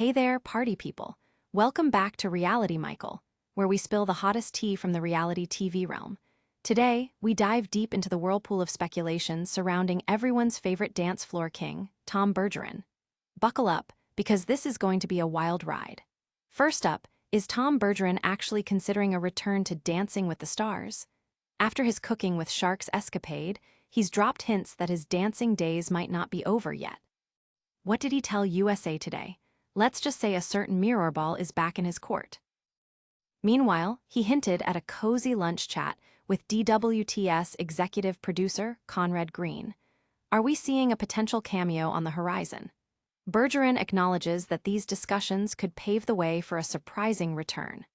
Hey there, party people. Welcome back to Reality Michael, where we spill the hottest tea from the reality TV realm. Today, we dive deep into the whirlpool of speculation surrounding everyone's favorite dance floor king, Tom Bergeron. Buckle up, because this is going to be a wild ride. First up, is Tom Bergeron actually considering a return to Dancing with the Stars? After his Cooking with Sharks escapade, he's dropped hints that his dancing days might not be over yet. What did he tell USA Today? Let's just say a certain mirror ball is back in his court. Meanwhile, he hinted at a cozy lunch chat with DWTS executive producer Conrad Green. Are we seeing a potential cameo on the horizon? Bergeron acknowledges that these discussions could pave the way for a surprising return.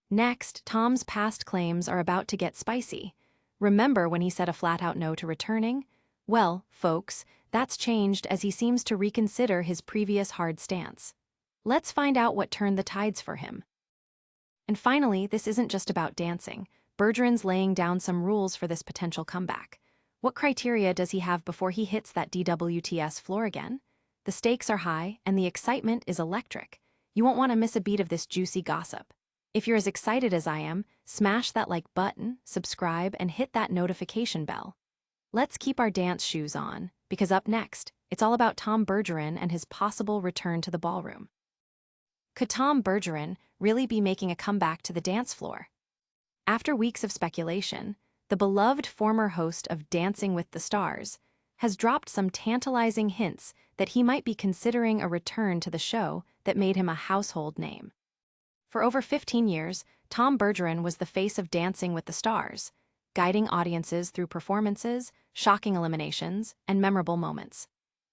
Next, Tom's past claims are about to get spicy. Remember when he said a flat-out no to returning? Well, folks, that's changed as he seems to reconsider his previous hard stance. Let's find out what turned the tides for him. And finally, this isn't just about dancing. Bergeron's laying down some rules for this potential comeback. What criteria does he have before he hits that DWTS floor again? The stakes are high, and the excitement is electric. You won't want to miss a beat of this juicy gossip. If you're as excited as I am, smash that like button, subscribe, and hit that notification bell. Let's keep our dance shoes on, because up next, it's all about Tom Bergeron and his possible return to the ballroom. Could Tom Bergeron really be making a comeback to the dance floor? After weeks of speculation, the beloved former host of Dancing with the Stars has dropped some tantalizing hints that he might be considering a return to the show that made him a household name. For over 15 years, Tom Bergeron was the face of Dancing with the Stars, guiding audiences through performances, shocking eliminations, and memorable moments.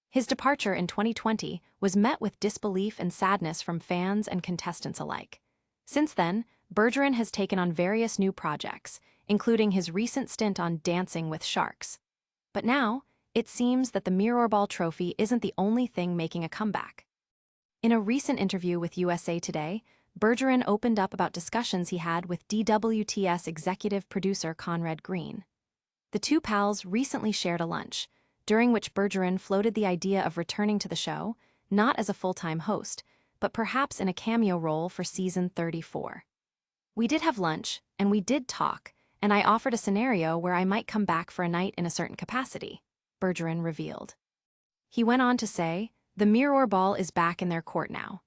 His departure in 2020 was met with disbelief and sadness from fans and contestants alike. Since then, Bergeron has taken on various new projects, including his recent stint on Dancing with Sharks. But now, it seems that the Mirrorball trophy isn't the only thing making a comeback. In a recent interview with USA Today, Bergeron opened up about discussions he had with DWTS executive producer Conrad Green. The two pals recently shared a lunch, during which Bergeron floated the idea of returning to the show, not as a full-time host, but perhaps in a cameo role for season 34. We did have lunch, and we did talk, and I offered a scenario where I might come back for a night in a certain capacity, Bergeron revealed. He went on to say, the Mirrorball is back in their court now.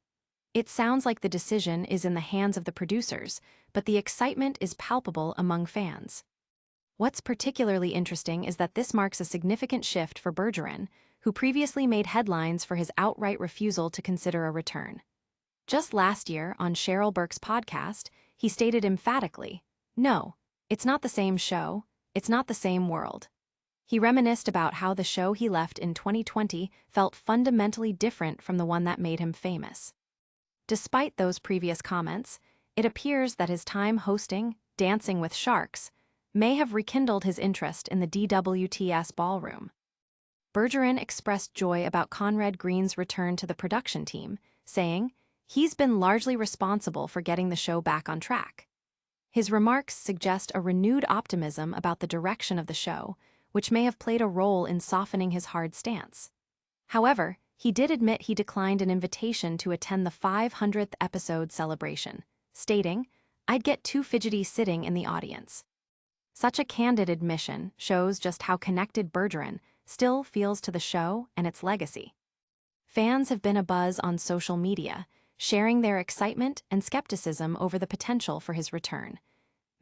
It sounds like the decision is in the hands of the producers, but the excitement is palpable among fans. What's particularly interesting is that this marks a significant shift for Bergeron, who previously made headlines for his outright refusal to consider a return. Just last year, on Cheryl Burke's podcast, he stated emphatically, "No, it's not the same show, it's not the same world." He reminisced about how the show he left in 2020 felt fundamentally different from the one that made him famous. Despite those previous comments, it appears that his time hosting Dancing with Sharks may have rekindled his interest in the DWTS ballroom. Bergeron expressed joy about Conrad Green's return to the production team, saying, he's been largely responsible for getting the show back on track. His remarks suggest a renewed optimism about the direction of the show, which may have played a role in softening his hard stance. However, he did admit he declined an invitation to attend the 500th episode celebration, stating, "I'd get too fidgety sitting in the audience." Such a candid admission shows just how connected Bergeron still feels to the show and its legacy. Fans have been abuzz on social media, sharing their excitement and skepticism over the potential for his return.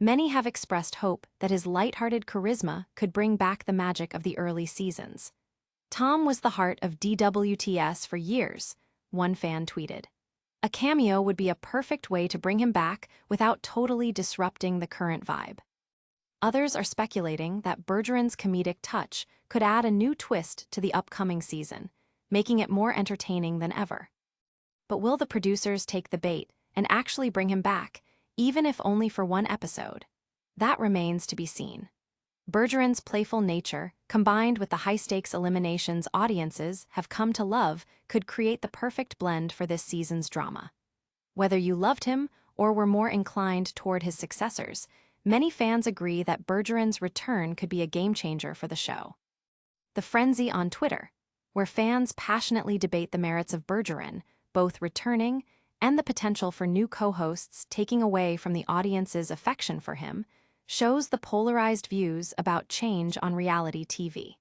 Many have expressed hope that his lighthearted charisma could bring back the magic of the early seasons. Tom was the heart of DWTS for years, one fan tweeted. A cameo would be a perfect way to bring him back without totally disrupting the current vibe. Others are speculating that Bergeron's comedic touch could add a new twist to the upcoming season, making it more entertaining than ever. But will the producers take the bait and actually bring him back, even if only for one episode? That remains to be seen. Bergeron's playful nature, combined with the high-stakes eliminations audiences have come to love, could create the perfect blend for this season's drama. Whether you loved him or were more inclined toward his successors, many fans agree that Bergeron's return could be a game-changer for the show. The frenzy on Twitter, where fans passionately debate the merits of Bergeron, both returning and the potential for new co-hosts taking away from the audience's affection for him, shows the polarized views about change on reality TV.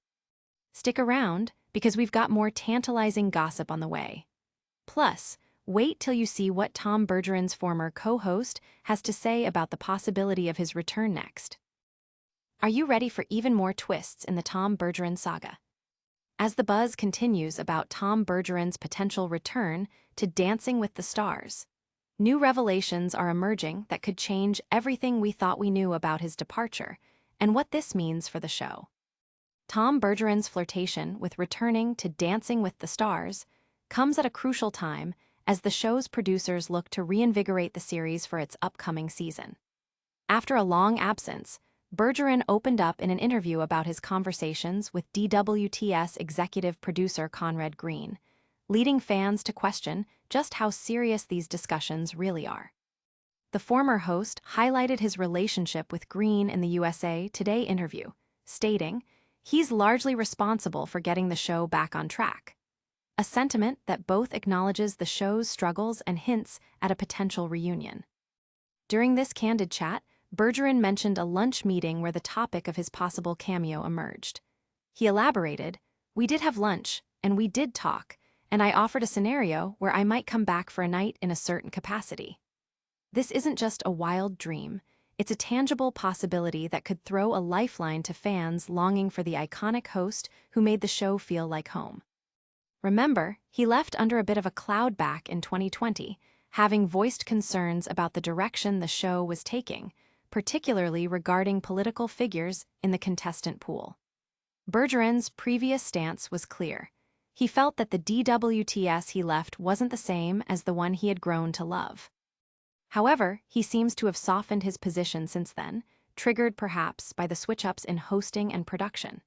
Stick around, because we've got more tantalizing gossip on the way. Plus, wait till you see what Tom Bergeron's former co-host has to say about the possibility of his return next. Are you ready for even more twists in the Tom Bergeron saga? As the buzz continues about Tom Bergeron's potential return to Dancing with the Stars, new revelations are emerging that could change everything we thought we knew about his departure and what this means for the show. Tom Bergeron's flirtation with returning to Dancing with the Stars comes at a crucial time as the show's producers look to reinvigorate the series for its upcoming season. After a long absence, Bergeron opened up in an interview about his conversations with DWTS executive producer Conrad Green, leading fans to question just how serious these discussions really are. The former host highlighted his relationship with Green in the USA Today interview, stating, "He's largely responsible for getting the show back on track," a sentiment that both acknowledges the show's struggles and hints at a potential reunion. During this candid chat, Bergeron mentioned a lunch meeting where the topic of his possible cameo emerged. He elaborated, "We did have lunch, and we did talk, and I offered a scenario where I might come back for a night in a certain capacity. This isn't just a wild dream, it's a tangible possibility that could throw a lifeline to fans longing for the iconic host who made the show feel like home." Remember, he left under a bit of a cloud back in 2020, having voiced concerns about the direction the show was taking, particularly regarding political figures in the contestant pool. Bergeron's previous stance was clear. He felt that the DWTS he left wasn't the same as the one he had grown to love. However, he seems to have softened his position since then, triggered perhaps by the switch-ups in hosting and production.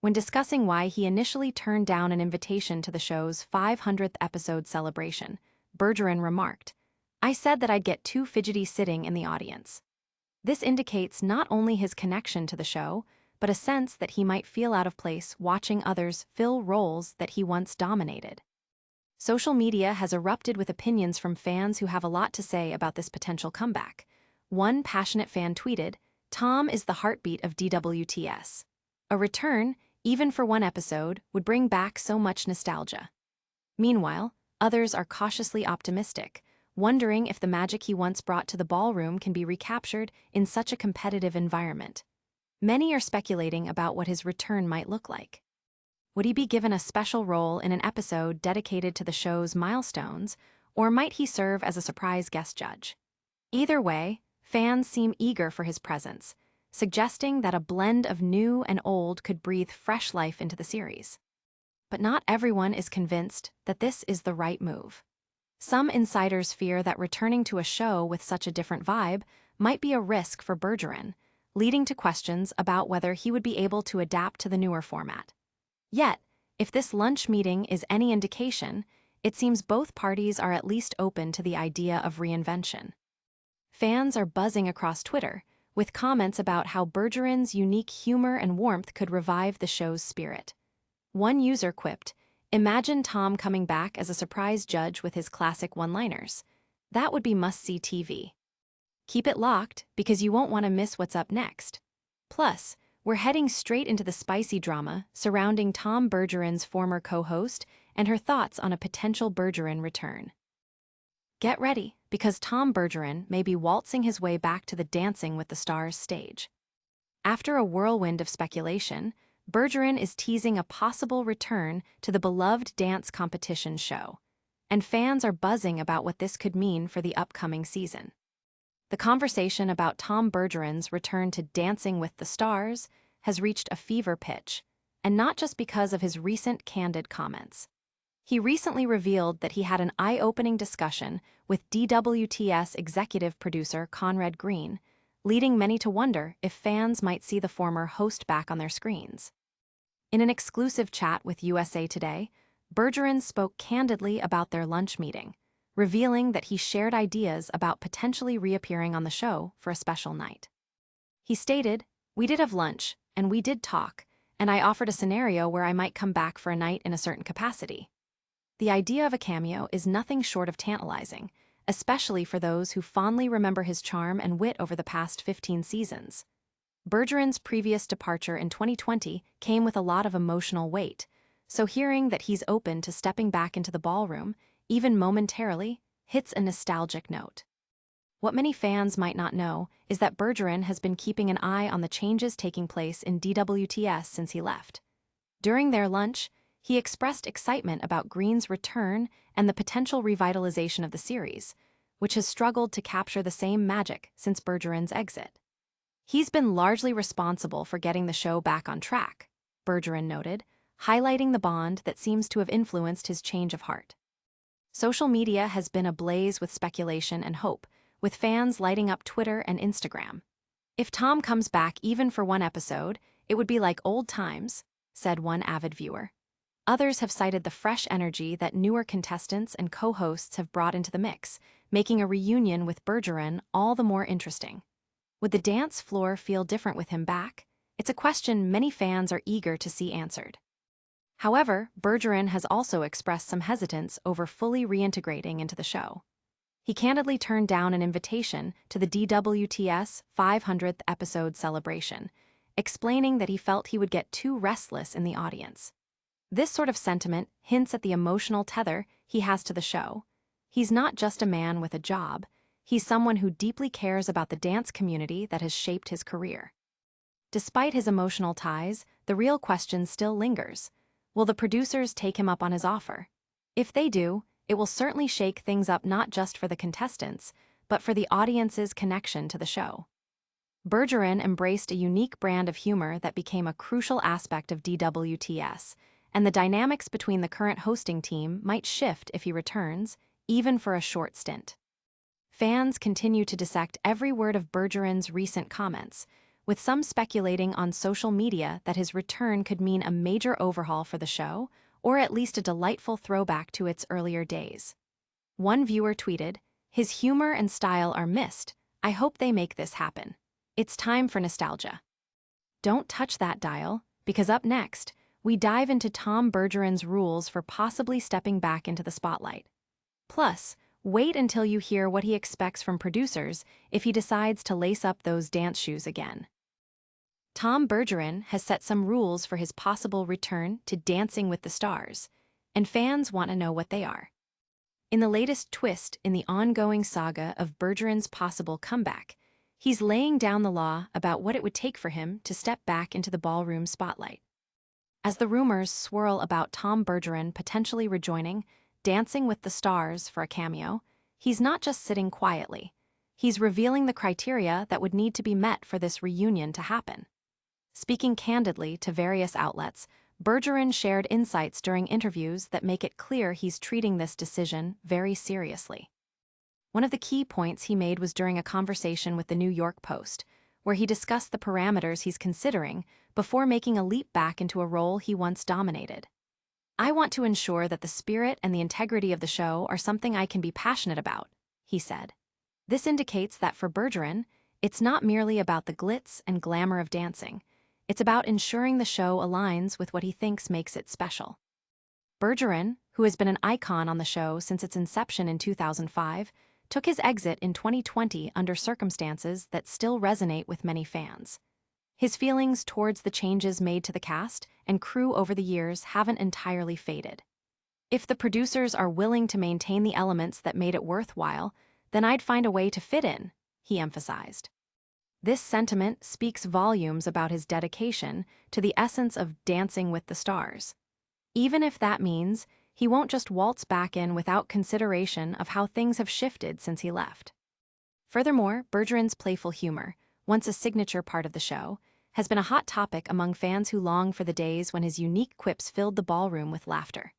When discussing why he initially turned down an invitation to the show's 500th episode celebration, Bergeron remarked, "I said that I'd get too fidgety sitting in the audience." This indicates not only his connection to the show, but a sense that he might feel out of place watching others fill roles that he once dominated. Social media has erupted with opinions from fans who have a lot to say about this potential comeback. One passionate fan tweeted, "Tom is the heartbeat of DWTS. A return, even for one episode, would bring back so much nostalgia." Meanwhile, others are cautiously optimistic, wondering if the magic he once brought to the ballroom can be recaptured in such a competitive environment. Many are speculating about what his return might look like. Would he be given a special role in an episode dedicated to the show's milestones, or might he serve as a surprise guest judge? Either way, fans seem eager for his presence, suggesting that a blend of new and old could breathe fresh life into the series. But not everyone is convinced that this is the right move. Some insiders fear that returning to a show with such a different vibe might be a risk for Bergeron, leading to questions about whether he would be able to adapt to the newer format. Yet, if this lunch meeting is any indication, it seems both parties are at least open to the idea of reinvention. Fans are buzzing across Twitter, with comments about how Bergeron's unique humor and warmth could revive the show's spirit. One user quipped, "Imagine Tom coming back as a surprise judge with his classic one-liners. That would be must-see TV." Keep it locked, because you won't want to miss what's up next. Plus, we're heading straight into the spicy drama surrounding Tom Bergeron's former co-host and her thoughts on a potential Bergeron return. Get ready, because Tom Bergeron may be waltzing his way back to the Dancing with the Stars stage. After a whirlwind of speculation, Bergeron is teasing a possible return to the beloved dance competition show, and fans are buzzing about what this could mean for the upcoming season. The conversation about Tom Bergeron's return to Dancing with the Stars has reached a fever pitch, and not just because of his recent candid comments. He recently revealed that he had an eye-opening discussion with DWTS executive producer Conrad Green, leading many to wonder if fans might see the former host back on their screens. In an exclusive chat with USA Today, Bergeron spoke candidly about their lunch meeting, revealing that he shared ideas about potentially reappearing on the show for a special night. He stated, "We did have lunch, and we did talk, and I offered a scenario where I might come back for a night in a certain capacity." The idea of a cameo is nothing short of tantalizing, especially for those who fondly remember his charm and wit over the past 15 seasons. Bergeron's previous departure in 2020 came with a lot of emotional weight, so hearing that he's open to stepping back into the ballroom, even momentarily, hits a nostalgic note. What many fans might not know is that Bergeron has been keeping an eye on the changes taking place in DWTS since he left. During their lunch, he expressed excitement about Green's return and the potential revitalization of the series, which has struggled to capture the same magic since Bergeron's exit. He's been largely responsible for getting the show back on track, Bergeron noted, highlighting the bond that seems to have influenced his change of heart. Social media has been ablaze with speculation and hope, with fans lighting up Twitter and Instagram. "If Tom comes back even for one episode, it would be like old times," said one avid viewer. Others have cited the fresh energy that newer contestants and co-hosts have brought into the mix, making a reunion with Bergeron all the more interesting. Would the dance floor feel different with him back? It's a question many fans are eager to see answered. However, Bergeron has also expressed some hesitance over fully reintegrating into the show. He candidly turned down an invitation to the DWTS 500th episode celebration, explaining that he felt he would get too restless in the audience. This sort of sentiment hints at the emotional tether he has to the show. He's not just a man with a job, he's someone who deeply cares about the dance community that has shaped his career. Despite his emotional ties, the real question still lingers. Will the producers take him up on his offer? If they do, it will certainly shake things up not just for the contestants, but for the audience's connection to the show. Bergeron embraced a unique brand of humor that became a crucial aspect of DWTS, and the dynamics between the current hosting team might shift if he returns, even for a short stint. Fans continue to dissect every word of Bergeron's recent comments, with some speculating on social media that his return could mean a major overhaul for the show, or at least a delightful throwback to its earlier days. One viewer tweeted, "His humor and style are missed. I hope they make this happen. It's time for nostalgia." Don't touch that dial, because up next, we dive into Tom Bergeron's rules for possibly stepping back into the spotlight. Plus, wait until you hear what he expects from producers if he decides to lace up those dance shoes again. Tom Bergeron has set some rules for his possible return to Dancing with the Stars, and fans want to know what they are. In the latest twist in the ongoing saga of Bergeron's possible comeback, he's laying down the law about what it would take for him to step back into the ballroom spotlight. As the rumors swirl about Tom Bergeron potentially rejoining Dancing with the Stars for a cameo, he's not just sitting quietly. He's revealing the criteria that would need to be met for this reunion to happen. Speaking candidly to various outlets, Bergeron shared insights during interviews that make it clear he's treating this decision very seriously. One of the key points he made was during a conversation with the New York Post, where he discussed the parameters he's considering before making a leap back into a role he once dominated. "I want to ensure that the spirit and the integrity of the show are something I can be passionate about," he said. This indicates that for Bergeron, it's not merely about the glitz and glamour of dancing. It's about ensuring the show aligns with what he thinks makes it special. Bergeron, who has been an icon on the show since its inception in 2005, took his exit in 2020 under circumstances that still resonate with many fans. His feelings towards the changes made to the cast and crew over the years haven't entirely faded. "If the producers are willing to maintain the elements that made it worthwhile, then I'd find a way to fit in," he emphasized. This sentiment speaks volumes about his dedication to the essence of Dancing with the Stars. Even if that means he won't just waltz back in without consideration of how things have shifted since he left. Furthermore, Bergeron's playful humor, once a signature part of the show, has been a hot topic among fans who long for the days when his unique quips filled the ballroom with laughter.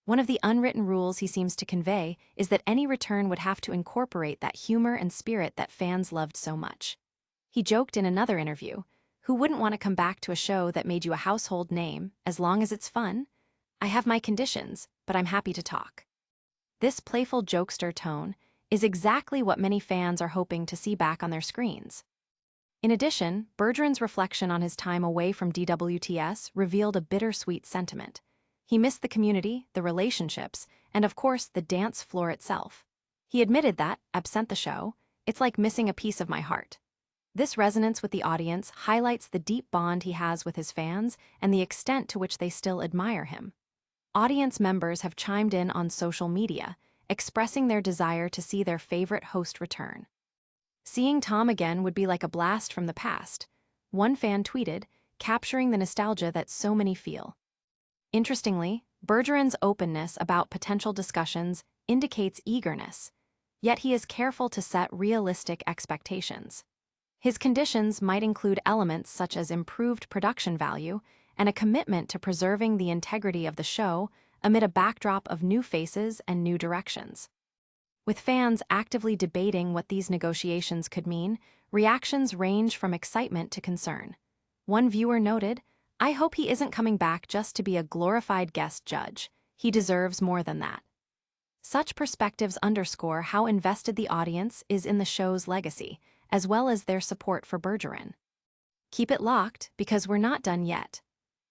One of the unwritten rules he seems to convey is that any return would have to incorporate that humor and spirit that fans loved so much. He joked in another interview, "Who wouldn't want to come back to a show that made you a household name, as long as it's fun? I have my conditions, but I'm happy to talk." This playful jokester tone is exactly what many fans are hoping to see back on their screens. In addition, Bergeron's reflection on his time away from DWTS revealed a bittersweet sentiment. He missed the community, the relationships, and of course, the dance floor itself. He admitted that, absent the show, it's like missing a piece of my heart. This resonance with the audience highlights the deep bond he has with his fans and the extent to which they still admire him. Audience members have chimed in on social media, expressing their desire to see their favorite host return. Seeing Tom again would be like a blast from the past, one fan tweeted, capturing the nostalgia that so many feel. Interestingly, Bergeron's openness about potential discussions indicates eagerness, yet he is careful to set realistic expectations. His conditions might include elements such as improved production value and a commitment to preserving the integrity of the show amid a backdrop of new faces and new directions. With fans actively debating what these negotiations could mean, reactions range from excitement to concern. One viewer noted, "I hope he isn't coming back just to be a glorified guest judge. He deserves more than that." Such perspectives underscore how invested the audience is in the show's legacy, as well as their support for Bergeron. Keep it locked, because we're not done yet.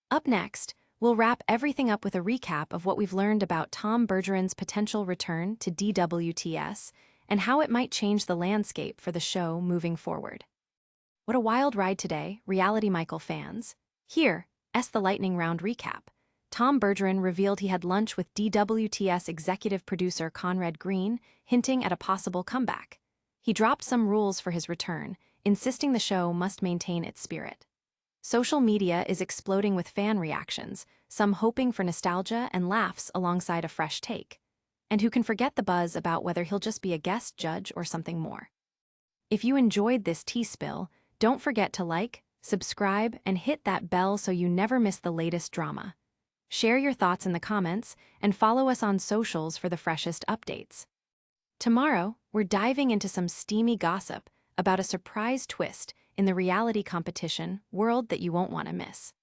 Up next, we'll wrap everything up with a recap of what we've learned about Tom Bergeron's potential return to DWTS and how it might change the landscape for the show moving forward. What a wild ride today, Reality Michael fans. Here, the lightning round recap. Tom Bergeron revealed he had lunch with DWTS executive producer Conrad Green, hinting at a possible comeback. He dropped some rules for his return, insisting the show must maintain its spirit. Social media is exploding with fan reactions, some hoping for nostalgia and laughs alongside a fresh take. And who can forget the buzz about whether he'll just be a guest judge or something more? If you enjoyed this tea spill, don't forget to like, subscribe, and hit that bell so you never miss the latest drama. Share your thoughts in the comments and follow us on socials for the freshest updates. Tomorrow, we're diving into some steamy gossip about a surprise twist in the reality competition world that you won't want to miss.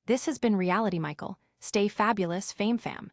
This has been Reality Michael. Stay fabulous, Fame Fam.